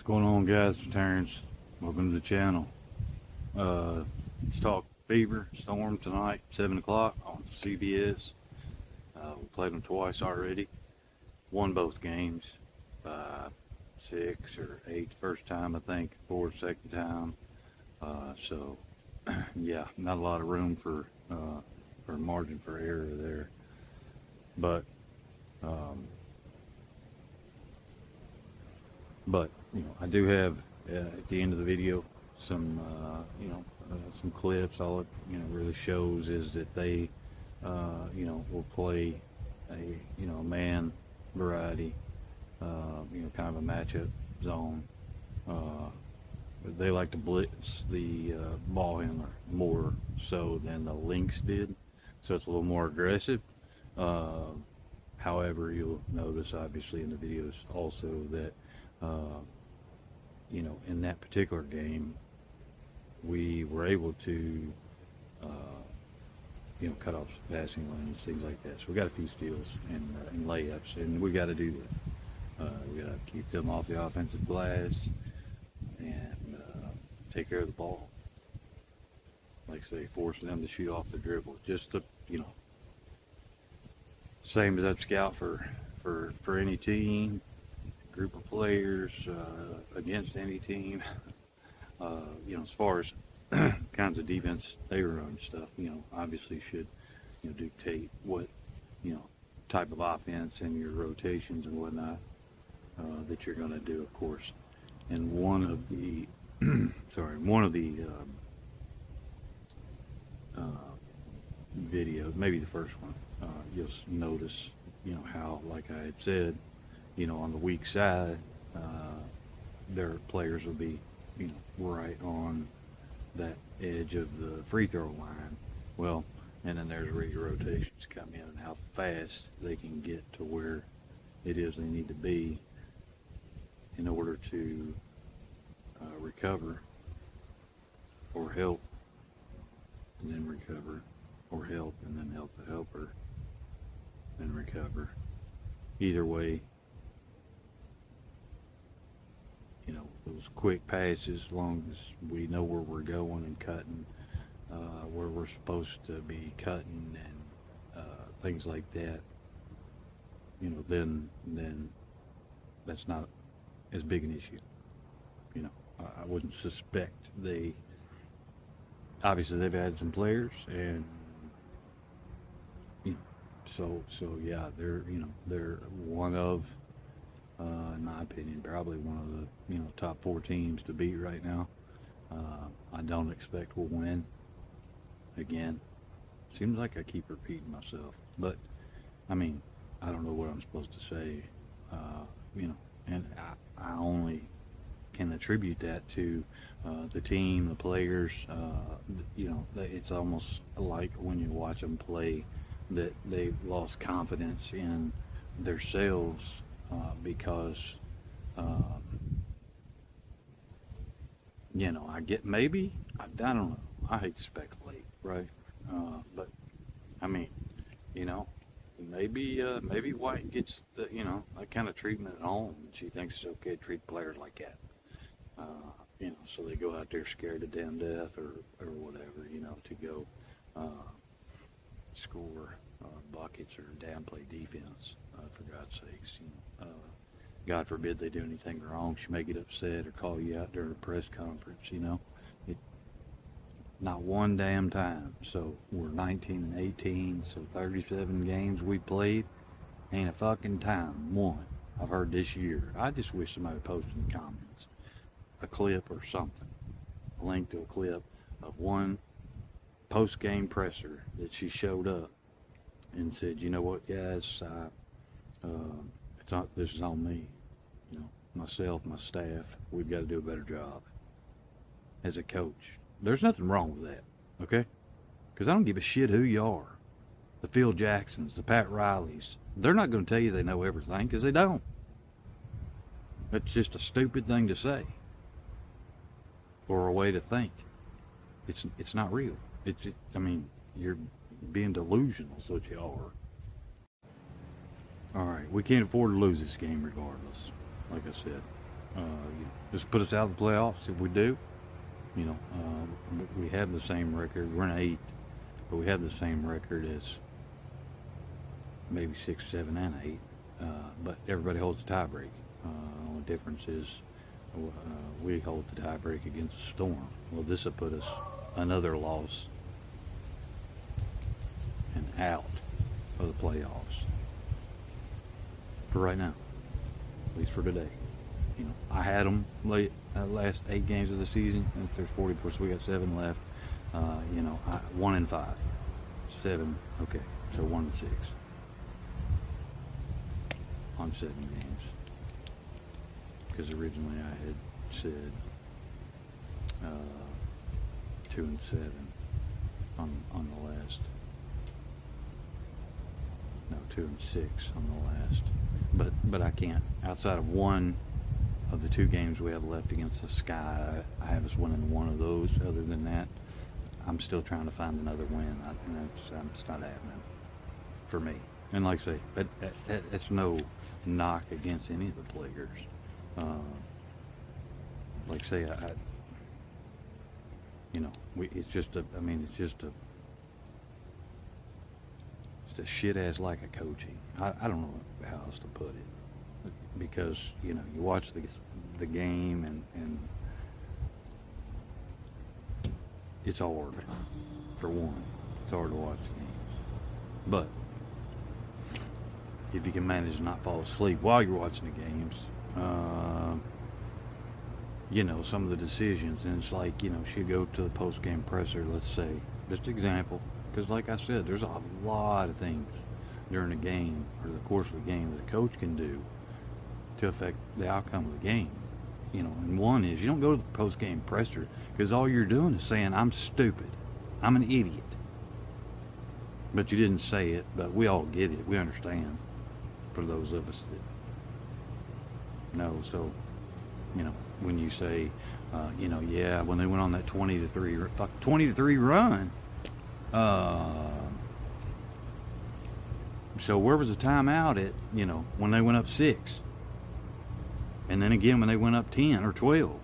going on, guys? It's Terrence. Welcome to the channel. Let's talk Fever Storm tonight, 7 o'clock on CBS. We played them twice already. Won both games. 6 or 8 first time, I think. 4 second time. So, yeah, not a lot of room for margin for error there. But you know, I do have at the end of the video some some clips. All it really shows is that they will play a man variety, kind of a matchup zone. They like to blitz the ball handler more so than the Lynx did, so it's a little more aggressive. However, you'll notice obviously in the videos also that in that particular game we were able to cut off some passing lanes, things like that. So we got a few steals and layups, and we got to do that. We got to keep them off the offensive glass and take care of the ball. Like I say, force them to shoot off the dribble. Just the same as I'd scout for any team, group of players, against any team. As far as kinds of defense they run stuff, obviously should dictate what type of offense and your rotations and whatnot that you're going to do, of course. And one of the videos, maybe the first one, you'll notice how, like I had said, on the weak side, their players will be right on that edge of the free throw line. Well, and then there's where your rotations come in and how fast they can get to where it is they need to be in order to recover or help, and then recover, or help and then help the helper, then recover. Either way, those quick passes, as long as we know where we're going and cutting, where we're supposed to be cutting, and things like that, then that's not as big an issue. I wouldn't suspect obviously they've had some players, and so yeah, they're one of, in my opinion, probably one of the top 4 teams to beat right now. I don't expect we'll win. Again, seems like I keep repeating myself, but I mean, I don't know what I'm supposed to say. And I only can attribute that to the team, the players. It's almost like when you watch them play that they've lost confidence in themselves because I get, maybe, I don't know, I hate to speculate, right? But I mean, maybe White gets the that kind of treatment at home. She thinks it's okay to treat players like that. So they go out there scared to damn death or whatever, to go score buckets or damn play defense, for God's sakes. God forbid they do anything wrong. She may get upset or call you out during a press conference, not one damn time. So we're 19 and 18, so 37 games we played, ain't a fucking time one I've heard this year. I just wish somebody posted in the comments a clip or something, a link to a clip of one post-game presser that she showed up and said, you know what, guys, this is on me, myself, my staff. We've got to do a better job as a coach. There's nothing wrong with that, okay? Because I don't give a shit who you are. The Phil Jacksons, the Pat Rileys, they're not going to tell you they know everything, because they don't. That's just a stupid thing to say, or a way to think. It's not real. I mean, you're being delusional, is what you are. All right, we can't afford to lose this game regardless, like I said. Just put us out of the playoffs. If we do, we have the same record. We're in 8th, but we have the same record as maybe 6, 7, and 8. But everybody holds the tiebreak. Only difference is we hold the tiebreak against the Storm. Well, this will put us another loss and out of the playoffs for right now, at least for today. I had them last 8 games of the season. If there's 40, of course we got 7 left. 1 and 5, 7. Okay, so 1 and 6 on 7 games. Because originally I had said 2 and 7 on the last. No, 2 and 6 on the last. But I can't. Outside of one of the 2 games we have left against the Sky, I have us winning one of those. Other than that, I'm still trying to find another win. It's not happening for me. And like I say, it's no knock against any of the players. Like I say, it's a shit ass lack of coaching. I don't know how else to put it, because you watch the game and it's hard. For one, it's hard to watch the games, but if you can manage to not fall asleep while you're watching the games, some of the decisions, and it's like, she'll go to the post-game presser, let's say, just example, because like I said, there's a lot of things during the game or the course of the game that a coach can do to affect the outcome of the game. And one is, you don't go to the post-game presser because all you're doing is saying, I'm stupid, I'm an idiot. But you didn't say it, but we all get it, we understand, for those of us that know. So, when you say, when they went on that 20-3 run, so where was the timeout at, when they went up 6? And then again when they went up 10 or 12,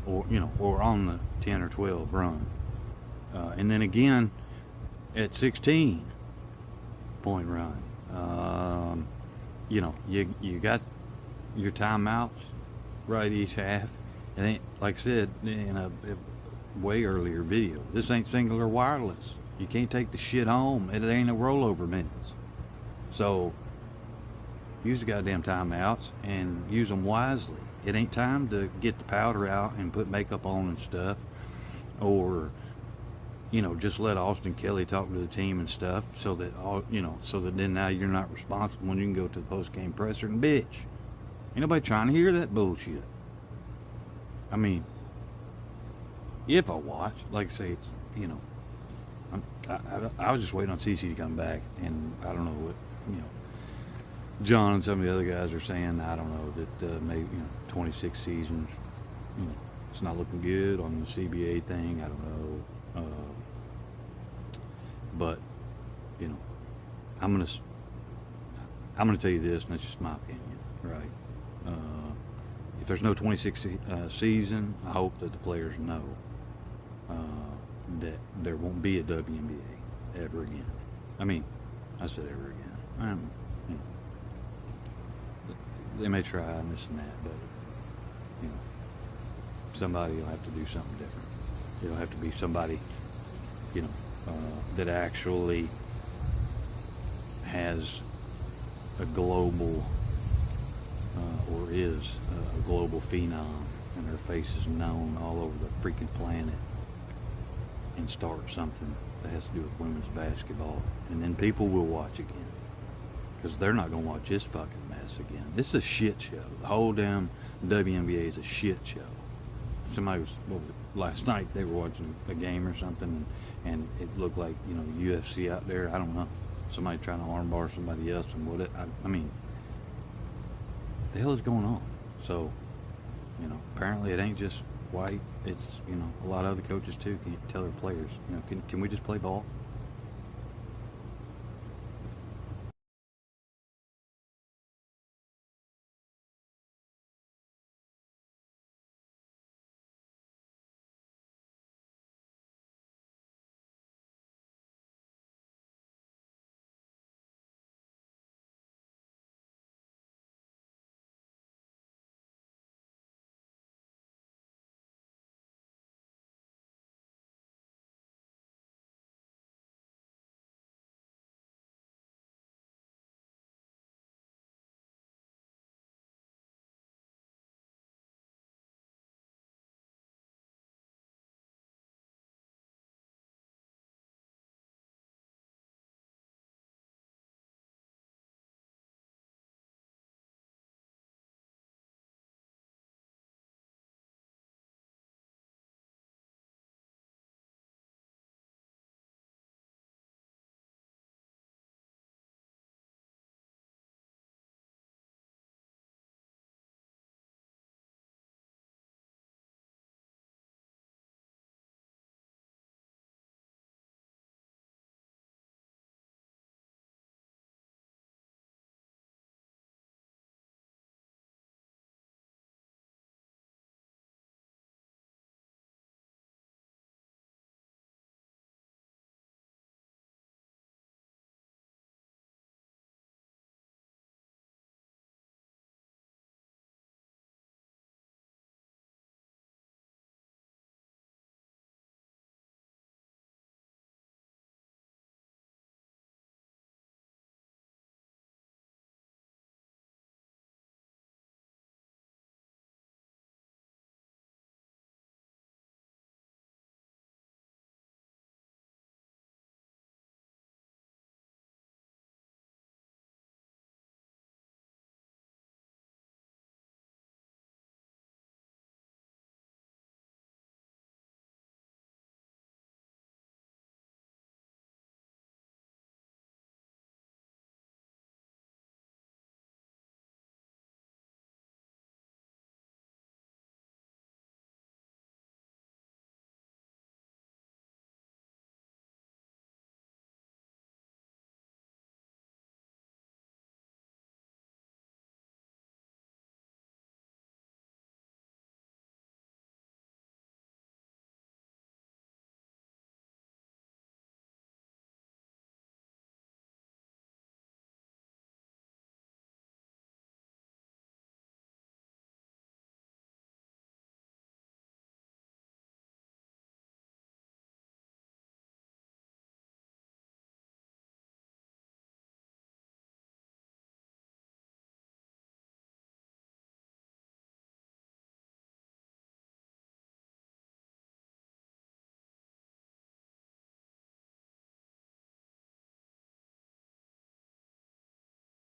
or on the 10 or 12 run. And then again at 16-point run. You got your timeouts right each half. And ain't, like I said in a way earlier video, this ain't singular wireless. You can't take the shit home. It ain't no rollover minutes. So use the goddamn timeouts and use them wisely. It ain't time to get the powder out and put makeup on and stuff, or just let Austin Kelly talk to the team and stuff, so that then now you're not responsible when you can go to the post-game presser and bitch. Ain't nobody trying to hear that bullshit. I mean, if I watch, like I say, it's, I was just waiting on CC to come back, and I don't know what, John and some of the other guys are saying, I don't know, that maybe, 26 seasons, it's not looking good on the CBA thing, I don't know. But, I'm gonna tell you this, and that's just my opinion, right? If there's no 26 season, I hope that the players know that there won't be a WNBA ever again. I mean, I said ever again. They may try and this and that, but somebody will have to do something different. It'll have to be somebody, that actually has a global or is a global phenom, and her face is known all over the freaking planet, and start something that has to do with women's basketball, and then people will watch again, because they're not going to watch this fucking mess again. This is a shit show. The whole damn WNBA is a shit show. Somebody was, last night they were watching a game or something, and it looked like, UFC out there. I don't know. Somebody trying to armbar somebody else, and I mean, the hell is going on? So, apparently it ain't just White. It's, a lot of other coaches too. Can you tell their players, can we just play ball?